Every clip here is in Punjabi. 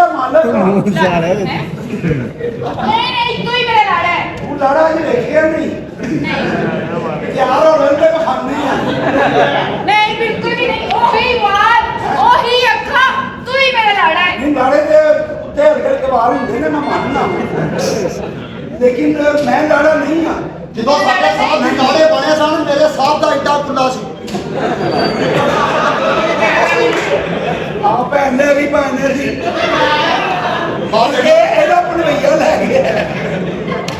ਦਾ ਮਾਲਕ ਨਹੀਂ ਤੂੰ ਹੀ ਮੇਰਾ ਲਾੜਾ ਹੈ। ਤੂੰ ਲਾੜਾ ਜੀ ਦੇਖਿਆ ਨਹੀਂ ਯਾਰ ਹੋ ਰਹੇ ਤੇ ਖਾਣੇ ਆ ਨਹੀਂ ਬਿਲਕੁਲ ਵੀ ਨਹੀਂ। ਉਹੀ ਬਾਤ ਉਹੀ ਅੱਖਾਂ ਤੂੰ ਹੀ ਮੇਰਾ ਲਾੜਾ ਹੈ। ਨਹੀਂ ਲਾੜੇ ਦੇ ਉੱਤੇ ਹਲਕੇ ਕੇ ਬਾਹਰ ਹੁੰਦੇ ਨੇ ਮੈਂ ਮੰਨਦਾ ਲੇਕਿਨ ਮੈਂ ਲਾੜਾ ਨਹੀਂ ਹਾਂ। ਜਦੋਂ ਸਾਡੇ ਸਾਹਿਬ ਦੇ ਲਾੜੇ ਬਣੇ ਸਨ ਮੇਰੇ ਸਾਹਿਬ ਦਾ ਏਡਾ ਕੁੱਲਾ ਸੀ। ਆ ਭੈਣੇ ਵੀ ਭੈਣੇ ਸੀ ਇਹਦਾ ਪਨਵਈਆ ਲੈ ਗਿਆ।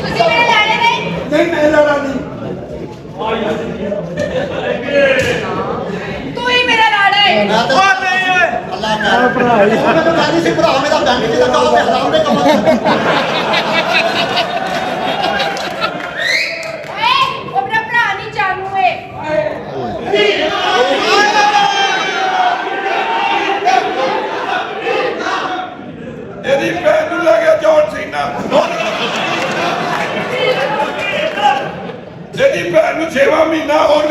ਤੁਸੀਂ ਮੇਰੇ ਲਾੜੇ ਨਹੀਂ। ਨਹੀਂ ਮੈਂ ਲਾੜਾ ਨਹੀਂ। ਤੂੰ ਹੀ ਮੇਰਾ ਲਾੜਾ ਹੈ। ਮੈਂ ਤਾਂ ਨਹੀਂ ਓਏ ਅੱਲਾ ਕਰ ਭਰਾ ਹੀ ਮੈਂ ਤਾਂ ਕਹਿੰਦੀ ਸੀ ਭਰਾ ਮੇਰਾ ਬੈਂਕ ਚ ਲੱਗਾ ਹੋਵੇ ਹਰਾਮ ਦੇ ਕੰਮ ਉਹ ਮੇਰਾ ਭਰਾ ਨਹੀਂ ਜਾਨੂ ਏ। ਇਹਦੀ ਭੈਣ ਨੂੰ ਲੈ ਗਿਆ ਜੌਨ ਸੀਨਾ। ਇਹਦੀ ਭੈਣ ਨੂੰ 6ਵਾਂ ਮਹੀਨਾ ਹੋਰ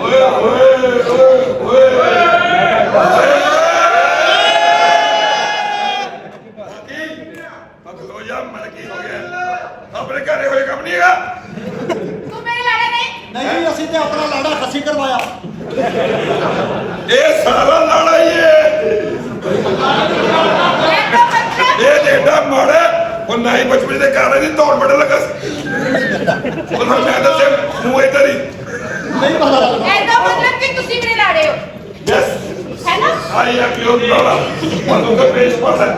ਓਏ ਓਏ ਓਏ ਅਗਲੋ ਯਾ ਮਰ ਕੀ ਹੋ ਗਿਆ ਆਪਣੇ ਘਰੇ ਹੋਏ ਕੰਮ ਨਹੀਂ ਹੈਗਾ। ਤੂੰ ਮੇਰੇ ਲਾੜਾ ਨਹੀਂ। ਨਹੀਂ ਅਸੀਂ ਤੇ ਆਪਣਾ ਲਾੜਾ ਖੱਸੀ ਕਰਵਾਇਆ। ਇਹ ਸਾਰਾ ਲਾੜਾ ਹੀ ਹੈ। ਇਹ ਜਿਹੜਾ ਮਾੜਾ ਉਹ ਨਾਈ ਬਚਪਨ ਦੇ ਘਰ ਦੀ ਦੌੜ ਬੜਾ ਲੱਗਾ ਸੀ। ਉਹਨਾਂ ਮੈਂ ਦੱਸਿਆ ਮੂੰਹ ਇੱਧਰ ਹੀ ਨਹੀਂ ਪਤਾ ਲੱਗਦਾ। ਇਹਦਾ ਮਤਲਬ ਕਿ ਤੁਸੀਂ ਮੇਰੇ ਲਾੜੇ ਹੋ ਯੈਸ ਹੈ ਨਾ। ਆਈ ਆ ਕਿਉਂ ਲਾੜਾ ਮਤਲਬ ਕਿ ਪੇਸ਼ ਪਾਸ ਹੈ।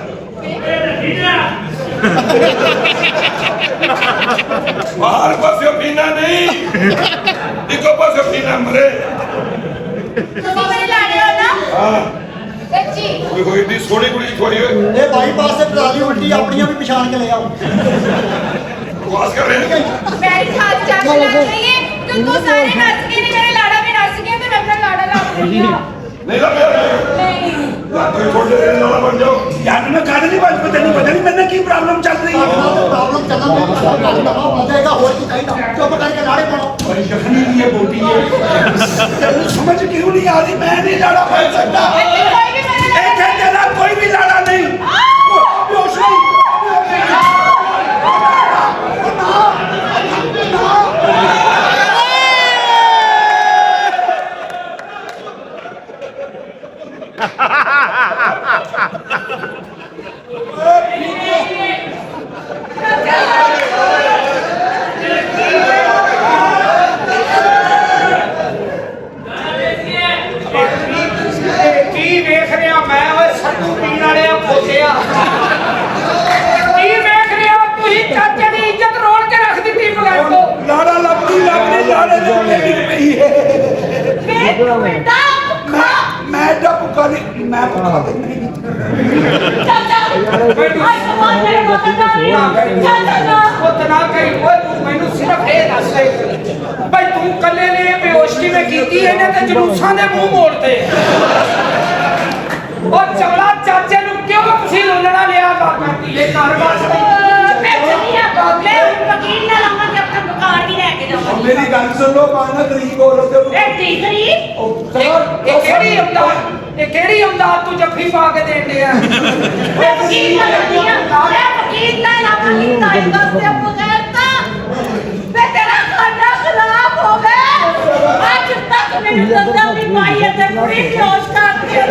ਬਾਹਰ ਪਾਸੇ ਪੀਣਾ ਨਹੀਂ ਇੱਕੋ ਪਾਸੇ ਪੀਣਾ ਮਰੇ। ਤੁਸੀਂ ਮੇਰੇ ਲਾੜੇ ਹੋ ਨਾ। ਹਾਂ ਸੱਚੀ। ਕੋਈ ਕੋਈ ਦੀ ਸੋਹਣੀ ਕੁੜੀ ਖੋਈ ਹੋਏ ਇਹ ਬਾਈਪਾਸ ਤੇ ਟਰਾਲੀ ਉਲਟੀ ਆਪਣੀਆਂ ਵੀ ਪਛਾਣ ਕੇ ਲੈ ਆਓ। ਵਾਸ ਕਰ ਰਹੇ ਮੇਰੀ ਸਾਥ ਚੱਕ ਲੱਗ ਗਈ ਹੈ ਕਿ ਤੂੰ ਸਾਰੇ ਨੱਚ ਕੇ ਨਹੀਂ ਮੇਰੇ ਲਾੜਾ ਵੀ ਨੱਚ ਗਿਆ ਤੇ ਮੈਂ ਆਪਣਾ ਲਾੜਾ ਲੱਗ ਗਿਆ। ਨਹੀਂ ਲੱਭਿਆ ਨਹੀਂ ਕੋਈ ਥੋੜੇ ਦਿਨ ਨਾਲ ਬਣ ਜਾਓ। ਯਾਰ ਮੈਂ ਕਾਹਦੇ ਨਹੀਂ ਬਾਤ ਪਤਾ ਨਹੀਂ ਮੈਨੂੰ ਕੀ ਪ੍ਰੋਬਲਮ ਚੱਲ ਰਹੀ ਹੈ। ਪ੍ਰੋਬਲਮ ਚੱਲਣ ਦੇ ਦਫਾ ਹੋ ਜਾਏਗਾ ਹੋਰ ਕੀ ਚਾਹੀਦਾ। ਚੁੱਪ ਕਰਕੇ ਲਾੜੇ ਪਾਓ। ਬੜੀ ਜ਼ਖਮੀ ਦੀ ਇਹ ਬੋਟੀ ਹੈ। ਤੈਨੂੰ ਸਮਝ ਕਿਉਂ ਨਹੀਂ ਆ ਰਹੀ ਮੈਂ ਨਹੀਂ ਲਾੜਾ ਬਣ ਸਕਦਾ। ਕੋਈ ਵੀ ਮੇਰੇ ਇਹ ਕਹਿੰਦੇ ਨਾ ਕੋਈ ਵੀ ਲਾੜਾ ਨਹੀਂ। ਬੇਹੋਸ਼ ਨਹੀਂ। ਕੀ ਵੇਖ ਰਿਹਾ ਮੈਂ ਓਏ ਸੱਤੂ ਪੀਣ ਵਾਲਿਆ ਪੋਚਿਆ। ਕੀ ਵੇਖ ਰਿਹਾ ਤੁਸੀਂ ਚਾਚੇ ਦੀ ਇੱਜ਼ਤ ਰੋਲ ਕੇ ਰੱਖ ਦਿੱਤੀ ਬਗੈਰ ਤੋਂ। ਲਾੜਾ ਲੱਭਦੀ ਲਾੜੇ ਦੇ ਉੱਤੇ ਡਿੱਗ ਪਈ ਹੈ। ਮੈਂ ਤਾਂ ਭੁੱਖਾ ਨਹੀਂ ਮੈਂ ਭੁੱਖਾ ਤੇ ਨਹੀਂ। ਉਹ ਨਾ ਕਰੀ ਓਏ ਤੂੰ ਮੈਨੂੰ ਸਿਰਫ ਇਹ ਦੱਸ ਬਈ ਤੂੰ ਕੱਲੇ ਨੇ ਇਹ ਬੇਹੋਸ਼ ਕਿਵੇਂ ਕੀਤੀ ਇਹਨੇ ਤੇ ਜਲੂਸਾਂ ਦੇ ਮੂੰਹ ਮੋੜਤੇ। ਉਹ ਚਵਲਾ ਚਾਚੇ ਨੂੰ ਕਿਉਂ ਤੁਸੀਂ ਲੋਲਣਾ ਲਿਆ ਕਰਦੀ ਇਹ ਘਰ ਵਾਸਤੇ। ਮੈਂ ਚਲੀਆ ਬਾਬੇ ਵਕੀਲ ਨਾਲ ਆਵਾਂਗੇ ਆਪਣਾ ਮਕਾਨ ਵੀ ਲੈ ਕੇ ਜਾਵਾਂਗੇ। ਮੇਰੀ ਗੱਲ ਸੁਣ ਲੋ ਮਾਨਾ ਗਰੀਬ ਔਰਤ ਦੇ ਇਹ ਤੀਸਰੀ ਇਹ ਕਿਹੜੀ ਇਮਦਾਦ ਤੂੰ ਜੱਫੀ ਪਾ ਕੇ ਦੇਣ ਡਿਆ। ਮੈਂ ਵਕੀਲ ਨਾਲ ਆਉਂਦੀ ਹਾਂ। ਮੈਂ ਵਕੀਲ ਨਾਲ ਆਵਾਂਗੀ ਤਾਂ ਇਹ ਦੱਸ ਦੇ ਬਗੈਰ ਤਾਂ ਮੈਂ ਤੇਰਾ ਖਾਨਾ ਖਰਾਬ ਹੋ ਗਿਆ। ਅੱਜ ਤੱਕ ਮੈਨੂੰ ਦੰਦਾਂ ਦੀ ਮਾਈ ਅਤੇ ਕੁੜੀ ਬੇਹੋਸ਼ ਕਰਕੇ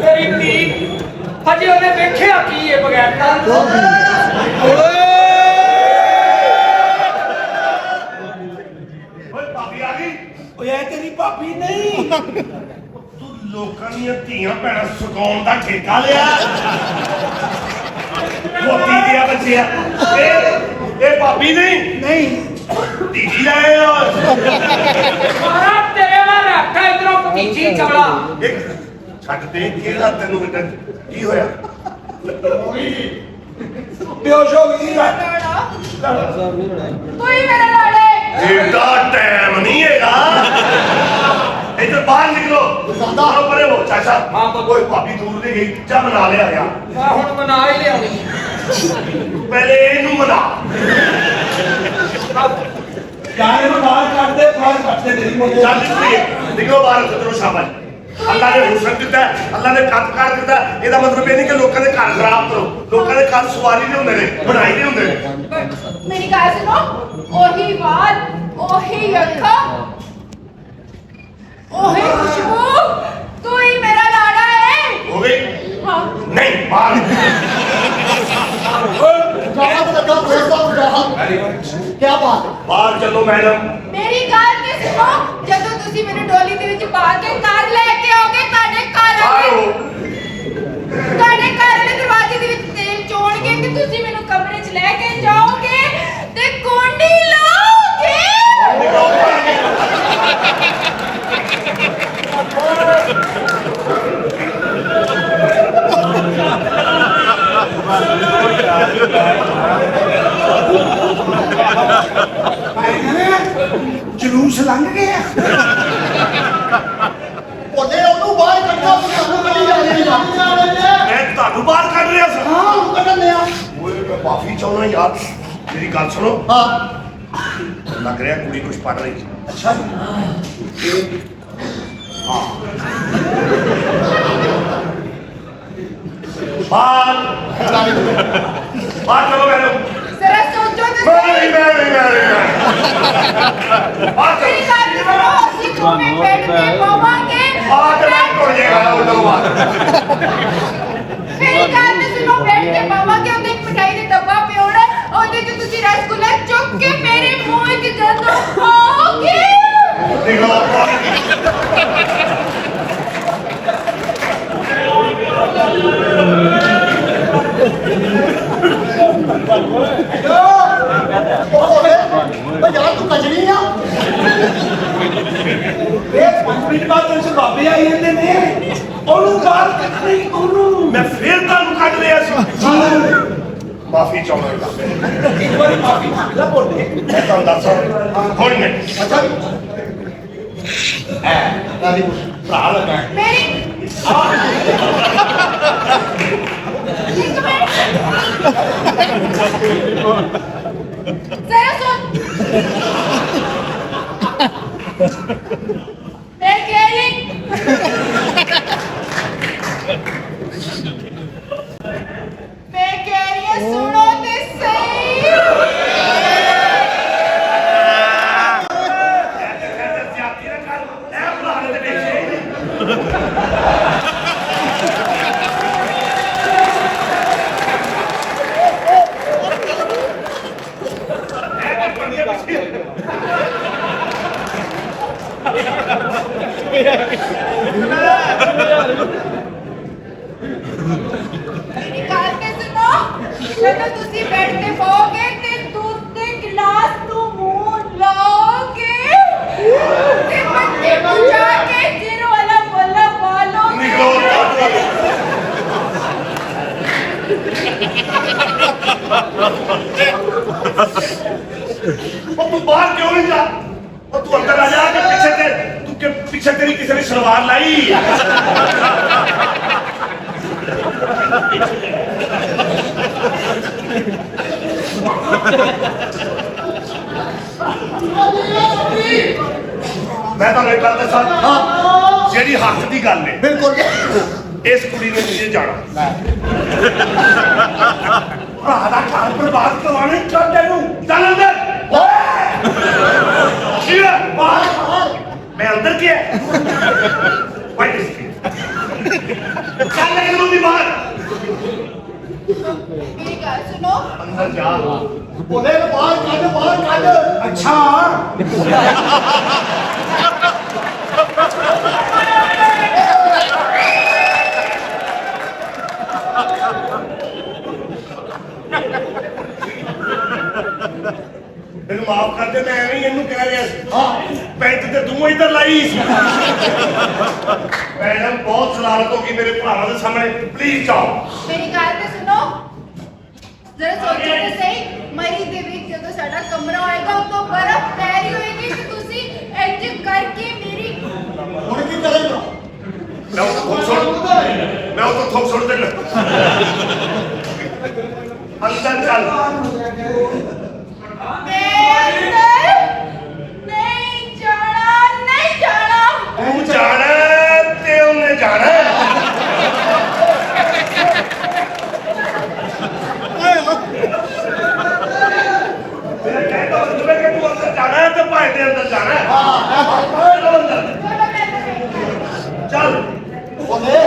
ਤੇਰੀ ਧੀ ਹਜੇ ਉਹਨੇ ਵੇਖਿਆ ਕੀ ਹੈ ਬਗੈਰ ਤਾਂ। ਓਏ ਭਾਬੀ ਆ ਗਈ। ਓਏ ਇਹ ਤੇਰੀ ਭਾਬੀ ਨਹੀਂ। ਤੂੰ ਲੋਕਾਂ ਦੀਆਂ ਧੀਆਂ ਭੈਣਾਂ ਸੁਕਾਉਣ ਦਾ ਠੇਕਾ ਲਿਆ। ਮੋਤੀ ਦੀਆਂ ਬੱਚਿਆ ਇਹ ਭਾਬੀ ਨਹੀਂ ਧੀ ਲਾਏ ਹੋ। ਮਾਰਾ ਤੇਰੇ ਵਾਲਾ ਰੱਖਾ ਇਧਰੋਂ ਭਤੀਜੀ ਚਵਲਾ। ਛੱਡ ਦੇ ਕਿਹੜਾ ਤੈਨੂੰ ਕੀ ਹੋਇਆ। ਬੇਹੋਸ਼ ਹੋ ਗਈ। ਤੂੰ ਹੀ ਮੇਰੇ ਲਾੜੇ। ਇਹਦਾ ਟਾਈਮ ਨਹੀਂ ਹੈਗਾ। ਇੱਧਰ ਬਾਹਰ ਨਿਕਲੋ। ਜਾਂਦਾ ਪਰੇ ਹੋ ਚਾਚਾ। ਹਾਂ ਕੋਈ ਭਾਬੀ ਦੂਰ ਨਹੀਂ ਗਈ ਜਾ ਮਨਾ ਲਿਆ ਯਾਰ। ਮੈਂ ਹੁਣ ਮਨਾ ਹੀ ਲਿਆਉਣੀ। ਪਹਿਲੇ ਇਹਨੂੰ ਮਨਾ। ਯਾਰ ਇਹਨੂੰ ਬਾਹਰ ਕੱਢ ਦੇ ਬਾਹਰ ਕੱਢ ਦੇ ਤੇਰੀ ਮੋਟੀ। ਚੱਲ निकलो बाहर चलो शाबाश अल्लाह ने हुसन दिता है अल्लाह ने कदकार दिता है ਇਹਦਾ ਮਤਲਬ ਇਹ ਨਹੀਂ ਕਿ ਲੋਕਾਂ ਦੇ ਘਰ ਖਰਾਬ ਕਰੋ ਲੋਕਾਂ ਦੇ ਘਰ ਸਵਾਰੀ ਨਹੀਂ ਹੁੰਦੇ ਨੇ ਬਣਾਈ ਨਹੀਂ ਹੁੰਦੇ मेरी गल सुनो ओही बात ओही अखा ओही खुशबू तू ही मेरा लाड़ा है हो गई हाँ नहीं बाहर क्या बात बाहर चलो मैडम मेरी गल ते सुनो ਜਦੋਂ ਤੁਸੀਂ ਮੈਨੂੰ ਡੋਲੀ ਦੇ ਵਿੱਚ ਪਾ ਕੇ ਘਰ ਲੈ ਕੇ ਆਓਗੇ ਤੁਹਾਡੇ ਘਰ बाहर हो ਤੁਹਾਡੇ ਘਰ ਦੇ ਦਰਵਾਜ਼ੇ ਦੇ ਵਿੱਚ ਤੇਲ ਚੋਣਗੇ ਤੇ ਤੁਸੀਂ ਮੈਨੂੰ ਕਮਰੇ 'ਚ ਲੈ ਕੇ ਜਾਓਗੇ ਤੇ ਕੁੰਡੀ ਲਾਓਗੇ ਜਲੂਸ ਲੰਘ ਗਿਆ ਉਹਨੇ ਉਹਨੂੰ ਬਾਹਰ ਕੱਢਿਆ ਤੁਹਾਨੂੰ ਕੱਢੀ ਜਾ ਰਹੀ मैं ਤੁਹਾਨੂੰ ਬਾਹਰ ਕੱਢ ਰਿਹਾ ਸੀ ਹਾਂ ਉਹ ਕੱਢਨੇ ਆ ਓਏ ਮੈਂ ਮਾਫੀ ਚਾਹੁੰਦਾ ਯਾਰ ਮੇਰੀ ਗੱਲ ਸੁਣੋ ਹਾਂ ਲੱਗ ਰਿਹਾ ਕੁੜੀ ਕੁਝ ਪੜ ਰਹੀ ਸੀ ਅੱਛਾ ਬਾਹਰ ਬਾਹਰ ਚਲੋ ਮੈਡਮ ਜ਼ਰਾ ਸੋਚੋ ਤੇ ਨਹੀਂ ਬਾਹਰ ਮੇਰੀ ਚਲੋ ਗੱਲ ਸੁਣੋ ਅਸੀਂ ਦੋਵੇਂ ਬੈਠ ਕੇ ਪਾਵਾਂਗੇ ਬਾਹਰ ਤੇ ਮੈਂ ਟੁੱਟ ਜਾਏਗਾ ਉਦੋਂ ਬਾਅਦ ਮੇਰੀ ਗੱਲ ਤੇ ਸੁਣੋ ਬੈਠ ਕੇ ਪਾਵਾਂਗੇ ਉਹਦੇ ਇੱਕ ਮਿਠਾਈ ਦਾ ਡੱਬਾ ਪਿਓੜਾ ਉਹਦੇ 'ਚ ਤੁਸੀਂ ਰਸਗੁੱਲਾ ਚੁੱਕ ਕੇ ਮੇਰੇ ਮੂੰਹ 'ਚ ਜਦੋਂ ਖਾਓਗੇ ਨਿਕਲੋ ਯਾਰ ਤੂੰ ਕਜਣੀ ਆ ਇਹ 5 ਮਿੰਟ ਬਾਅਦ ਤੇਰੇ ਬਾਬੇ ਆਈ ਜਾਂਦੇ ਨੇ ਉਹਨੂੰ ਬਾਹਰ ਕੱਢ ਨਹੀਂ ਉਹਨੂੰ ਮੈਂ ਫੇਰ ਤੁਹਾਨੂੰ ਕੱਢ ਲਿਆ ਸੀ ਮਾਫੀ ਚਾਹੁੰਦਾ ਇੱਕ ਵਾਰੀ ਮਾਫੀ ਮੰਗਦਾ ਬੋਲੇ ਮੈਂ ਤੁਹਾਨੂੰ ਦੱਸਾਂ ਹੁਣ ਨਹੀਂ ਅੱਛਾ ਦਾਦੀ ਭਰਾ ਲੱਗਾ ਮੇਰੀ ਇੱਕ ਮਿੰਟ ਜ਼ਰਾ ਸੁਣ ਮੈਂ ਕਹਿ ਰਹੀ ਹਾਂ ਸੁਣੋ ਤੇ ਸਹੀ मेरी बात ते सुनो ਜਦੋਂ ਤੁਸੀਂ ਬੈਠ ਕੇ ਪਾਓਗੇ ਤੇ ਦੁੱਧ ਦੇ ਗਲਾਸ ਨੂੰ ਮੂੰਹ ਲਾਓਗੇ ਤੇ ਬੱਚੇ ਪੁਚਾ ਕੇ ਜ਼ੀਰੋ ਵਾਲਾ ਬੋਲਾ ਪਾਲੋਗੇ ਉਹ ਤੂੰ ਬਾਹਰ ਕਿਉਂ ਨਹੀਂ ਜਾ ਉਹ ਤੂੰ ਅੰਦਰ ਆ ਜਾ ਕੇ ਪਿੱਛੇ ਤੇਰੀ ਕਿਸੇ ਨੇ ਸਲਵਾਰ ਲਾਈ ਮੈਂ ਤੁਹਾਨੂੰ ਇੱਕ ਗੱਲ ਦੱਸਾਂ ਜਿਹੜੀ ਹੱਕ ਦੀ ਗੱਲ ਹੈ ਬਿਲਕੁਲ ਇਸ ਕੁੜੀ ਨੇ ਨਹੀਂ ਜਾਣਾ ਭਰਾ ਦਾ ਘਰ ਬਰਬਾਦ ਕਰਵਾਉਣੇ ਚੱਲ ਤੈਨੂੰ ਚੱਲ ਅੰਦਰ ਕੀ ਹੈ ਬਾਹਰ ਮੈਂ ਅੰਦਰ ਕੀ ਹੈ ਚੱਲ ਲੈ ਨੂੰ ਦੀ ਬਾਹਰ ਮੇਰੀ ਗੱਲ ਸੁਣੋ ਅੰਦਰ ਜਾ ਬੋਲੇ ਬਾਹਰ ਕੱਢ ਅੱਛਾ ਮੈਨੂੰ ਮਾਫ ਕਰ ਦੇ ਮੈਂ ਐਵੇਂ ਹੀ ਇਹਨੂੰ ਕਹਿ ਰਿਹਾ ਸੀ ਪੈਂਟ ਤੇ ਤੂੰ ਇੱਧਰ ਲਾਈ ਸੀ ਮੈਡਮ ਬਹੁਤ ਸ਼ਰਾਰਤ ਹੋ ਗਈ ਮੇਰੇ ਭਰਾਵਾਂ ਦੇ ਸਾਹਮਣੇ ਪਲੀਜ਼ ਜਾਓ ਮੇਰੀ ਗੱਲ ਤੇ ਸੁਣੋ ਜ਼ਰਾ ਸੋਚੋ ਤੇ ਸਹੀ ਮਰੀ ਦੇ ਵਿੱਚ ਜਦੋਂ ਸਾਡਾ ਕਮਰਾ ਹੋਏਗਾ ਉਦੋਂ ਬਰਫ਼ ਪੈ ਰਹੀ ਹੋਏਗੀ ਤੇ ਤੁਸੀਂ ਇੰਜ ਕਰਕੇ ਮੇਰੀ ਹੁਣ ਕੀ ਕਰੇਗਾ ਮੈਂ ਉਹ ਤੋਂ ਥੋਕ ਸੁੱਟ ਦੇਣਾ ਅੰਦਰ ਚੱਲ ਮੈਂ ਅੰਦਰ ਨਹੀਂ ਜਾਣਾ ਭੈਣ ਦੇ ਅੰਦਰ ਜਾਣਾ ਹੈ। ਹਾਂ ਚਲੋ ਅੰਦਰ ਚੱਲ ਬੋਲੇ